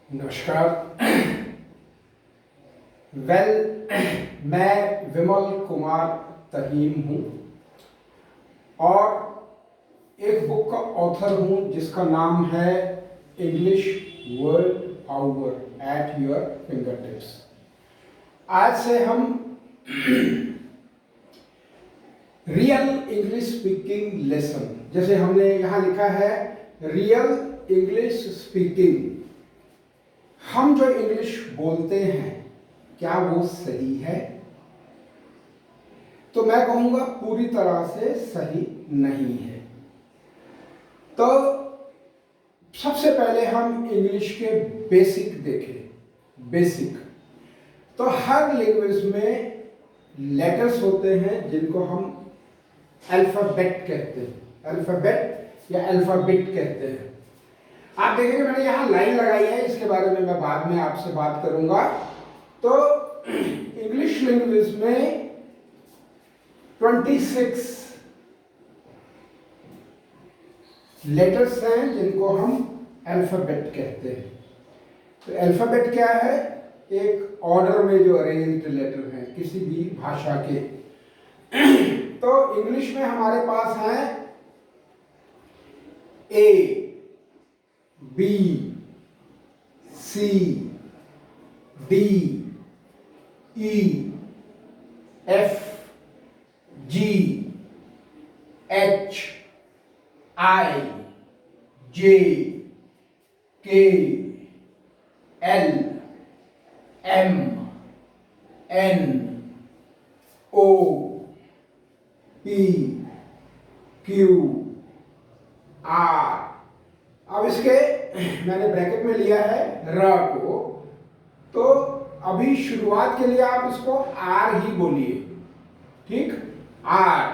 नमस्कार। मैं विमल कुमार तहीम हूँ और एक बुक का ऑथर हूँ जिसका नाम है English world power at your finger tips. आज से हम रियल इंग्लिश स्पीकिंग लेसन, जैसे हमने यहाँ लिखा है रियल इंग्लिश स्पीकिंग, हम जो इंग्लिश बोलते हैं क्या वो सही है? तो मैं कहूँगा पूरी तरह से सही नहीं है। तो सबसे पहले हम इंग्लिश के बेसिक देखें। बेसिक तो हर लैंग्वेज में लेटर्स होते हैं जिनको हम अल्फाबेट कहते हैं, अल्फाबेट या अल्फाबेट कहते हैं। आप देखेंगे मैंने यहाँ लाइन लगाई है, इसके बारे में मैं बाद में आपसे बात करूंगा। तो इंग्लिश लैंग्वेज में 26 लेटर्स हैं जिनको हम अल्फाबेट कहते हैं। तो अल्फाबेट क्या है? एक ऑर्डर में जो अरेंज्ड लेटर हैं किसी भी भाषा के। तो इंग्लिश में हमारे पास है A, B, C, D, E, F, G, H, I, J, K, L, M, N, O, P, Q, R. अब इसके मैंने ब्रैकेट में लिया है र को, तो अभी शुरुआत के लिए आप इसको आर ही बोलिए, ठीक? R,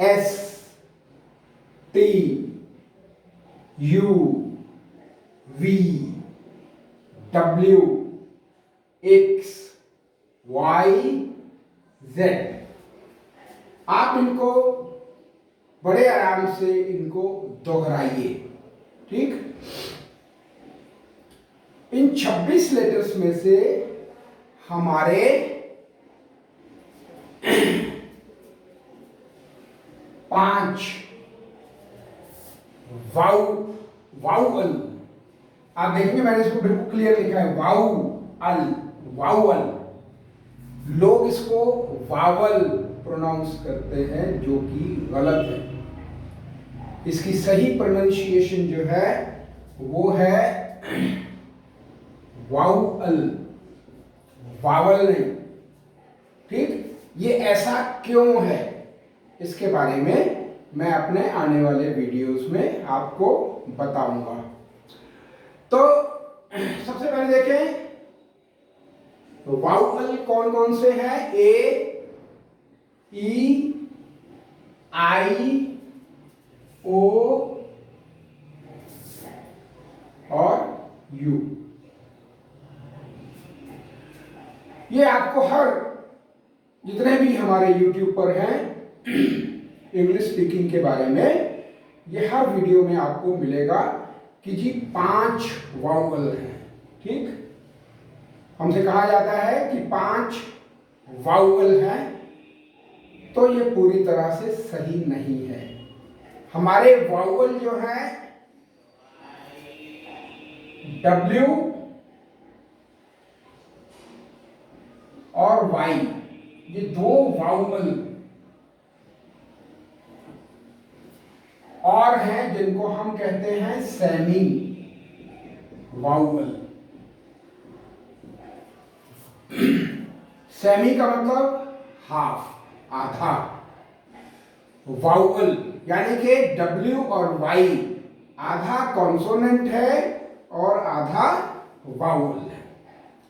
S, T, U, V, W, X, Y, Z. आप इनको बड़े आराम से इनको दोहराइए, ठीक? इन 26 लेटर्स में से हमारे 5 वाउअल, आप देखेंगे मैंने इसको बिल्कुल क्लियर लिखा है वाउअल, वाउअल। लोग इसको वावल प्रोनाउंस करते हैं जो कि गलत है। इसकी सही प्रोनाउंसिएशन जो है वो है वाउअल, वावल नहीं, ठीक? ये ऐसा क्यों है इसके बारे में मैं अपने आने वाले वीडियोस में आपको बताऊंगा। तो सबसे पहले देखें तो वाउअल कौन कौन से हैं? ए, ई, आई, ओ और यू। ये आपको हर जितने भी हमारे YouTube पर हैं इंग्लिश स्पीकिंग के बारे में, ये हर वीडियो में आपको मिलेगा कि जी 5 वाउअल हैं, ठीक? हमसे कहा जाता है कि 5 वाउअल हैं, तो ये पूरी तरह से सही नहीं है। हमारे वाउअल जो है W और Y, ये 2 वाउअल और हैं जिनको हम कहते हैं सेमी वाउअल। सेमी का मतलब हाफ, आधा। वाउअल यानी कि W और Y आधा कॉन्सोनेंट है और आधा वाउअल है,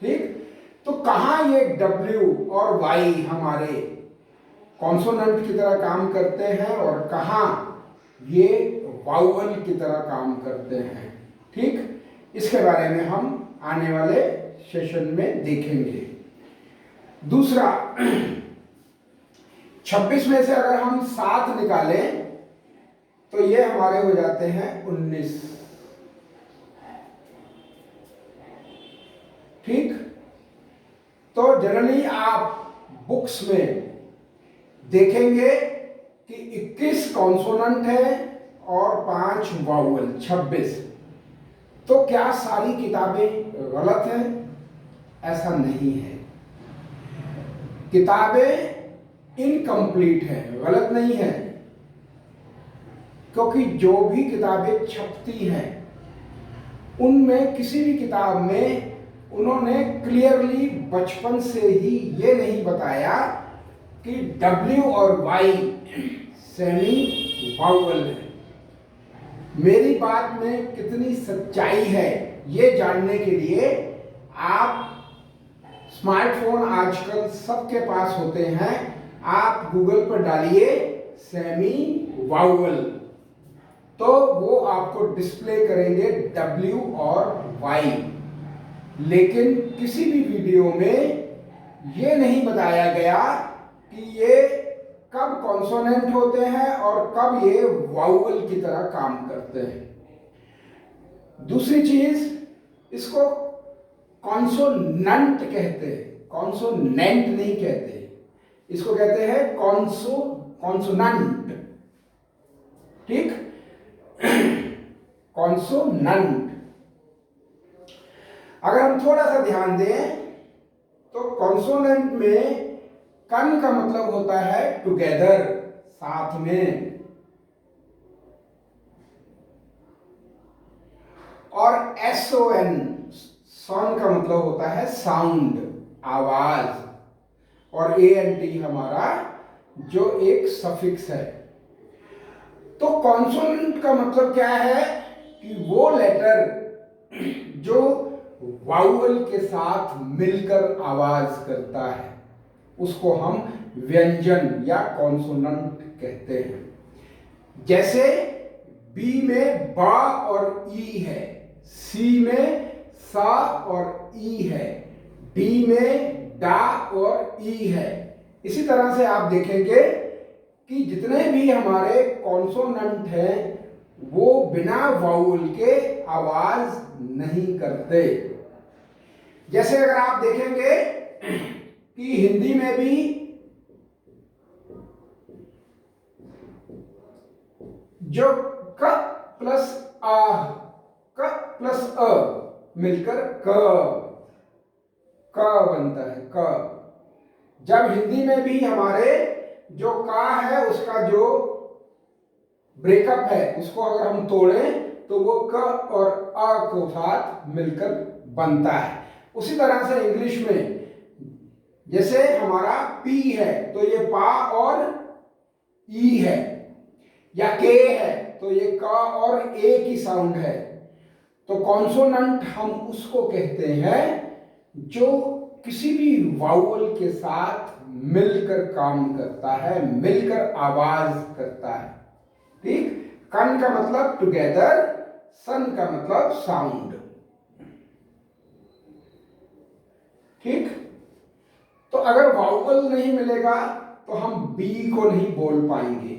ठीक? तो कहाँ ये W और Y हमारे कॉन्सोनेंट की तरह काम करते हैं और कहाँ ये वाउअल की तरह काम करते हैं, ठीक? इसके बारे में हम आने वाले सेशन में देखेंगे। दूसरा, 26 में से अगर हम 7 निकालें तो ये हमारे हो जाते हैं 19। तो जनरली आप बुक्स में देखेंगे कि 21 कॉन्सोनेंट है और 5 वाउल, 26। तो क्या सारी किताबें गलत हैं? ऐसा नहीं है। किताबें इनकम्प्लीट हैं, गलत नहीं है, क्योंकि जो भी किताबें छपती हैं उनमें किसी भी किताब में उन्होंने क्लियरली बचपन से ही ये नहीं बताया कि W और Y सेमी वाउल है। मेरी बात में कितनी सच्चाई है ये जानने के लिए आप, स्मार्टफोन आजकल सबके पास होते हैं, आप गूगल पर डालिए सेमी वाउल, तो वो आपको डिस्प्ले करेंगे W और Y। लेकिन किसी भी वीडियो में ये नहीं बताया गया कि ये कब कॉन्सोनेंट होते हैं और कब ये वाउल की तरह काम करते हैं। दूसरी चीज, इसको कॉन्सोनेंट कहते हैं, कॉन्सोनेंट नहीं कहते, इसको कहते हैं कॉन्सोनेंट। ठीक, कॉन्सोनेंट। अगर हम थोड़ा सा ध्यान दें तो कॉन्सोनेंट में कन का मतलब होता है टुगेदर, साथ में, और SON, सॉन का मतलब होता है साउंड, आवाज, और ANT हमारा जो एक सफिक्स है। तो कॉन्सोनेंट का मतलब क्या है कि वो लेटर जो वाउल के साथ मिलकर आवाज करता है उसको हम व्यंजन या कॉन्सोनेंट कहते हैं। जैसे बी में बा और ई है, सी में सा और ई है, डी में डा और ई है। इसी तरह से आप देखेंगे कि जितने भी हमारे कॉन्सोनेंट हैं वो बिना वाउल के आवाज नहीं करते। जैसे अगर आप देखेंगे कि हिंदी में भी जो क प्लस आ, क प्लस अ मिलकर क बनता है, क। जब हिंदी में भी हमारे जो का है उसका जो ब्रेकअप है उसको अगर हम तोड़ें तो वो क और अ को साथ मिलकर बनता है। उसी तरह से इंग्लिश में जैसे हमारा पी है तो ये पा और ई है, या के है तो ये का और ए की साउंड है। तो कॉन्सोनेंट हम उसको कहते हैं जो किसी भी वाउल के साथ मिलकर काम करता है, मिलकर आवाज करता है। ठीक, कन का मतलब टुगेदर, सन का मतलब साउंड। ठीक, तो अगर वाउल नहीं मिलेगा तो हम बी को नहीं बोल पाएंगे,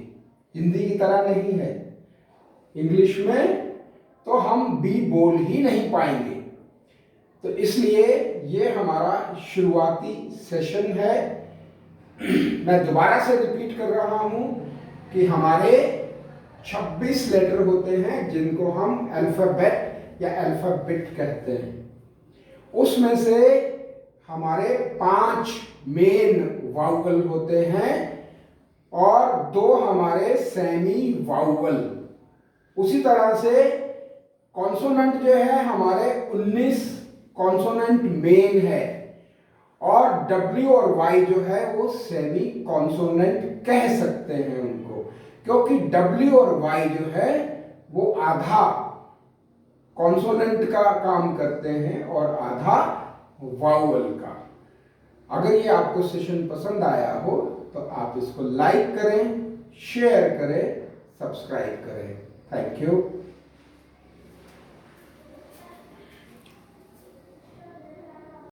हिंदी की तरह नहीं है। इंग्लिश में तो हम बी बोल ही नहीं पाएंगे। तो इसलिए ये हमारा शुरुआती सेशन है। मैं दोबारा से रिपीट कर रहा हूं कि हमारे 26 लेटर होते हैं जिनको हम अल्फाबेट या अल्फाबेट कहते हैं। उसमें से हमारे 5 मेन वाउल होते हैं और 2 हमारे सेमी वाउल। उसी तरह से कॉन्सोनेंट जो है हमारे 19 कॉन्सोनेंट मेन है, और W और Y जो है वो सेमी कॉन्सोनेंट कह सकते हैं उनको, क्योंकि W और Y जो है वो आधा कॉन्सोनेंट का काम करते हैं और आधा वाउल का। अगर ये आपको सेशन पसंद आया हो तो आप इसको लाइक करें, शेयर करें, सब्सक्राइब करें। Thank you.